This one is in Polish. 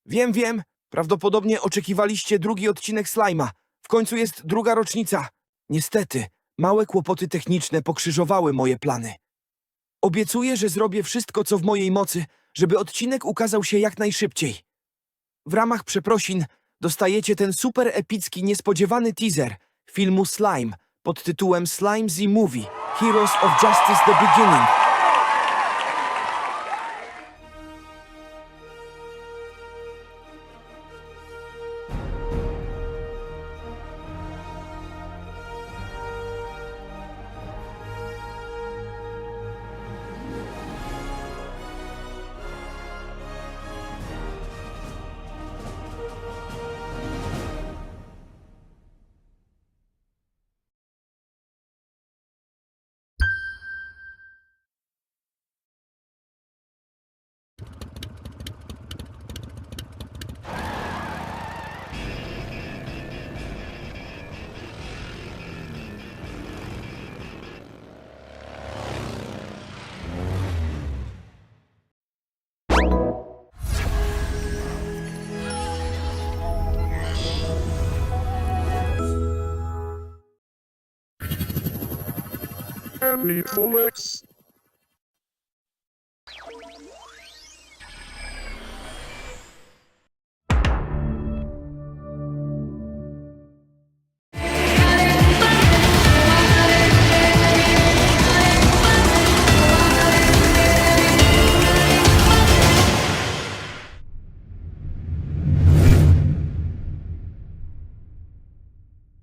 Wiem. Prawdopodobnie oczekiwaliście drugi odcinek Slime'a. W końcu jest druga rocznica. Niestety, małe kłopoty techniczne pokrzyżowały moje plany. Obiecuję, że zrobię wszystko, co w mojej mocy, żeby odcinek ukazał się jak najszybciej. W ramach przeprosin dostajecie ten super epicki, niespodziewany teaser filmu Slime pod tytułem Slime the Movie – Heroes of Justice The Beginning. Little X.